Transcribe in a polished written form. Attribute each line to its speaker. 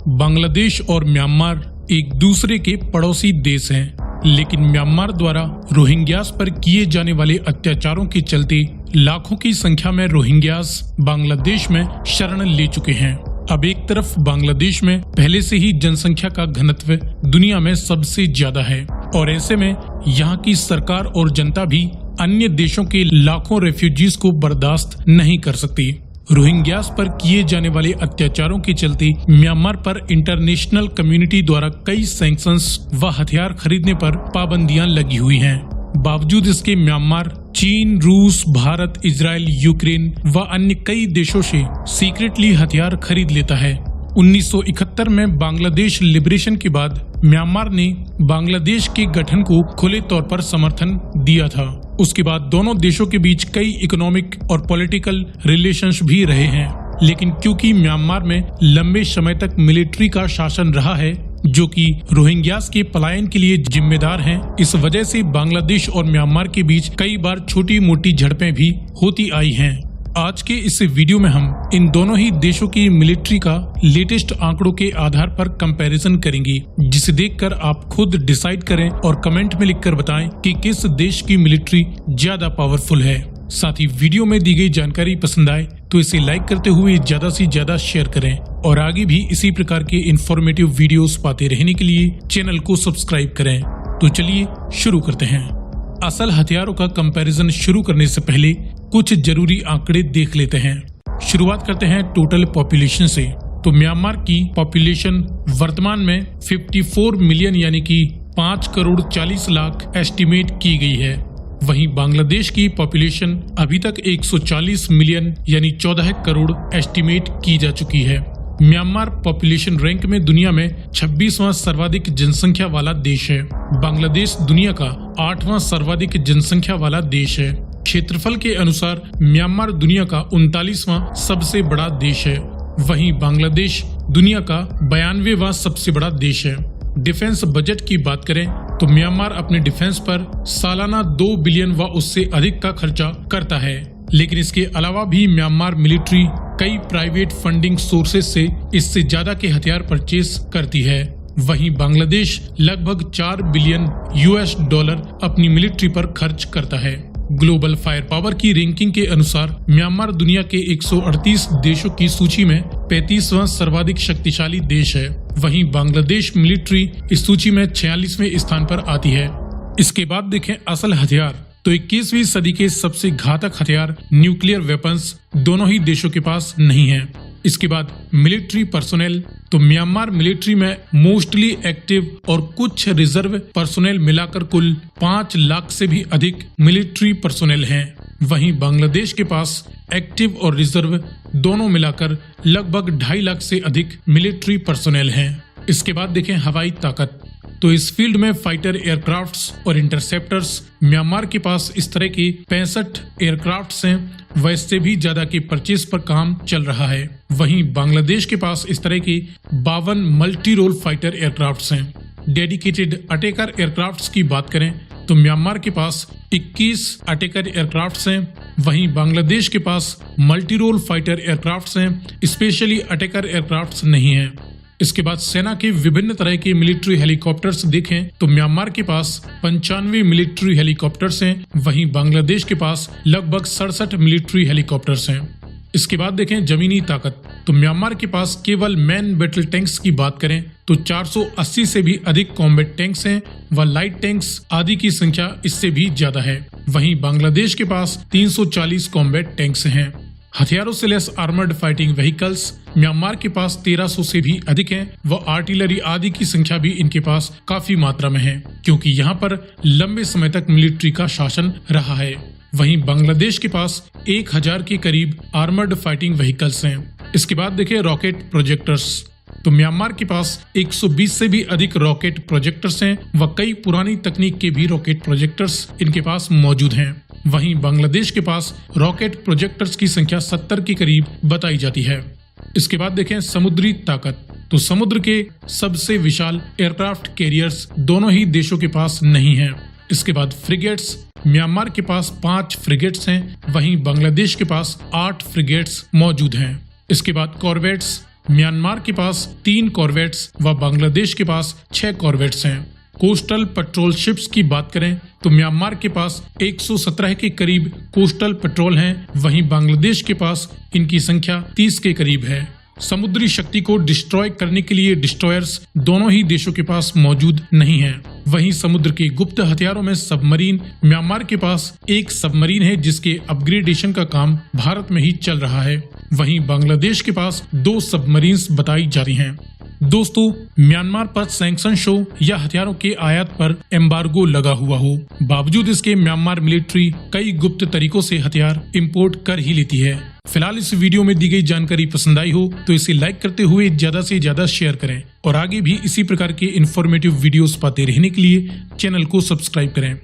Speaker 1: बांग्लादेश और म्यांमार एक दूसरे के पड़ोसी देश हैं, लेकिन म्यांमार द्वारा रोहिंग्यास पर किए जाने वाले अत्याचारों के चलते लाखों की संख्या में रोहिंग्यास बांग्लादेश में शरण ले चुके हैं। अब एक तरफ बांग्लादेश में पहले से ही जनसंख्या का घनत्व दुनिया में सबसे ज्यादा है और ऐसे में यहाँ की सरकार और जनता भी अन्य देशों के लाखों रेफ्यूजीज को बर्दाश्त नहीं कर सकती। रोहिंग्यास पर किए जाने वाले अत्याचारों के चलते म्यांमार पर इंटरनेशनल कम्युनिटी द्वारा कई सैंक्शंस व हथियार खरीदने पर पाबंदियां लगी हुई हैं। बावजूद इसके म्यांमार चीन, रूस, भारत, इजराइल, यूक्रेन व अन्य कई देशों से सीक्रेटली हथियार खरीद लेता है। 1971 में बांग्लादेश लिबरेशन के बाद म्यांमार ने बांग्लादेश के गठन को खुले तौर पर समर्थन दिया था। उसके बाद दोनों देशों के बीच कई इकोनॉमिक और पॉलिटिकल रिलेशंस भी रहे हैं, लेकिन क्योंकि म्यांमार में लंबे समय तक मिलिट्री का शासन रहा है जो कि रोहिंग्यास के पलायन के लिए जिम्मेदार हैं, इस वजह से बांग्लादेश और म्यांमार के बीच कई बार छोटी मोटी झड़पें भी होती आई हैं। आज के इस वीडियो में हम इन दोनों ही देशों की मिलिट्री का लेटेस्ट आंकड़ों के आधार पर कंपैरिजन करेंगे, जिसे देखकर आप खुद डिसाइड करें और कमेंट में लिखकर बताएं कि किस देश की मिलिट्री ज्यादा पावरफुल है। साथ ही वीडियो में दी गई जानकारी पसंद आए तो इसे लाइक करते हुए ज्यादा से ज्यादा शेयर करें और आगे भी इसी प्रकार के इंफॉर्मेटिव वीडियोस पाते रहने के लिए चैनल को सब्सक्राइब करें। तो चलिए शुरू करते हैं। असल हथियारों का कंपैरिजन शुरू करने से पहले कुछ जरूरी आंकड़े देख लेते हैं। शुरुआत करते हैं टोटल पॉपुलेशन से। तो म्यांमार की पॉपुलेशन वर्तमान में 54 मिलियन यानी कि 5 करोड़ 40 लाख एस्टिमेट की गई है। वहीं बांग्लादेश की पॉपुलेशन अभी तक 140 मिलियन यानी 14 करोड़ एस्टिमेट की जा चुकी है। म्यांमार पॉपुलेशन रैंक में दुनिया में 26वां सर्वाधिक जनसंख्या वाला देश है। बांग्लादेश दुनिया का 8वां सर्वाधिक जनसंख्या वाला देश है। क्षेत्रफल के अनुसार म्यांमार दुनिया का 39वां सबसे बड़ा देश है। वहीं बांग्लादेश दुनिया का 92वां सबसे बड़ा देश है। डिफेंस बजट की बात करें तो म्यांमार अपने डिफेंस पर सालाना 2 बिलियन व उससे अधिक का खर्चा करता है, लेकिन इसके अलावा भी म्यांमार मिलिट्री कई प्राइवेट फंडिंग सोर्सेस से इससे ज्यादा के हथियार परचेस करती है। वहीं बांग्लादेश लगभग 4 बिलियन US डॉलर अपनी मिलिट्री पर खर्च करता है। ग्लोबल फायर पावर की रैंकिंग के अनुसार म्यांमार दुनिया के 138 देशों की सूची में 35वां सर्वाधिक शक्तिशाली देश है। वहीं बांग्लादेश मिलिट्री इस सूची में 46वें स्थान पर आती है। इसके बाद देखें असल हथियार, तो 21वीं सदी के सबसे घातक हथियार न्यूक्लियर वेपन्स दोनों ही देशों के पास नहीं है। इसके बाद मिलिट्री पर्सोनेल, तो म्यांमार मिलिट्री में मोस्टली एक्टिव और कुछ रिजर्व पर्सोनेल मिलाकर कुल 5 लाख से भी अधिक मिलिट्री पर्सोनेल हैं। वहीं बांग्लादेश के पास एक्टिव और रिजर्व दोनों मिलाकर लगभग 2.5 लाख से अधिक मिलिट्री पर्सोनेल हैं। इसके बाद देखें हवाई ताकत, तो इस फील्ड में फाइटर एयरक्राफ्ट्स और इंटरसेप्टर्स म्यांमार के पास इस तरह के 65 एयरक्राफ्ट्स हैं, व इससे भी ज्यादा के परचेज पर काम चल रहा है। वहीं बांग्लादेश के पास इस तरह के 52 मल्टी रोल फाइटर एयरक्राफ्ट्स हैं। डेडिकेटेड अटैकर एयरक्राफ्ट्स की बात करें तो म्यांमार के पास 21 अटैकर एयरक्राफ्ट्स हैं। वहीं बांग्लादेश के पास मल्टी रोल फाइटर एयरक्राफ्ट्स हैं, स्पेशली अटैकर एयरक्राफ्ट्स नहीं हैं। इसके बाद सेना के विभिन्न तरह के मिलिट्री हेलीकॉप्टर्स देखें तो म्यांमार के पास 95 मिलिट्री हेलीकॉप्टर्स हैं। वहीं बांग्लादेश के पास लगभग 67 मिलिट्री हेलीकॉप्टर्स हैं। इसके बाद देखें जमीनी ताकत, तो म्यांमार के पास केवल मैन बैटल टैंक्स की बात करें तो 480 से भी अधिक कॉम्बैट टैंक्स हैं व लाइट टैंक्स आदि की संख्या इससे भी ज्यादा है। वहीं बांग्लादेश के पास 340 कॉम्बैट टैंक्स हैं। हथियारों से less armoured fighting vehicles Myanmar के पास 1300 से भी अधिक हैं व आर्टिलरी आदि की संख्या भी इनके पास काफी मात्रा में है, क्योंकि यहाँ पर लंबे समय तक मिलिट्री का शासन रहा है। वहीं बांग्लादेश के पास 1000 के करीब आर्मर्ड फाइटिंग व्हीकल्स हैं। इसके बाद देखें रॉकेट प्रोजेक्टर्स, तो म्यांमार के पास 120 से भी अधिक रॉकेट प्रोजेक्टर्स हैं व कई पुरानी तकनीक के भी रॉकेट प्रोजेक्टर्स इनके पास मौजूद हैं। वहीं बांग्लादेश के पास रॉकेट प्रोजेक्टर्स की संख्या 70 के करीब बताई जाती है। इसके बाद देखें समुद्री ताकत, तो समुद्र के सबसे विशाल एयरक्राफ्ट कैरियर्स दोनों ही देशों के पास नहीं हैं। इसके बाद फ्रिगेट्स, म्यांमार के पास 5 फ्रिगेट्स हैं, वहीं बांग्लादेश के पास 8 फ्रिगेट्स मौजूद हैं। इसके बाद कॉर्वेट्स, म्यांमार के पास 3 कॉर्वेट्स व बांग्लादेश के पास 6 कॉर्वेट्स हैं। कोस्टल पेट्रोल शिप्स की बात करें तो म्यांमार के पास 117 के करीब कोस्टल पेट्रोल हैं, वहीं बांग्लादेश के पास इनकी संख्या 30 के करीब है। समुद्री शक्ति को डिस्ट्रॉय करने के लिए डिस्ट्रॉयर्स दोनों ही देशों के पास मौजूद नहीं हैं। वहीं समुद्र के गुप्त हथियारों में सबमरीन, म्यांमार के पास एक सबमरीन है जिसके अपग्रेडेशन का काम भारत में ही चल रहा है। वहीं बांग्लादेश के पास 2 सबमरीन्स बताई जा रही हैं। दोस्तों, म्यांमार पर सैंक्शन शो या हथियारों के आयात पर एम्बार्गो लगा हुआ हो, बावजूद इसके म्यांमार मिलिट्री कई गुप्त तरीकों से हथियार इंपोर्ट कर ही लेती है। फिलहाल इस वीडियो में दी गई जानकारी पसंद आई हो तो इसे लाइक करते हुए ज्यादा से ज्यादा शेयर करें और आगे भी इसी प्रकार के इन्फॉर्मेटिव वीडियोस पाते रहने के लिए चैनल को सब्सक्राइब करें।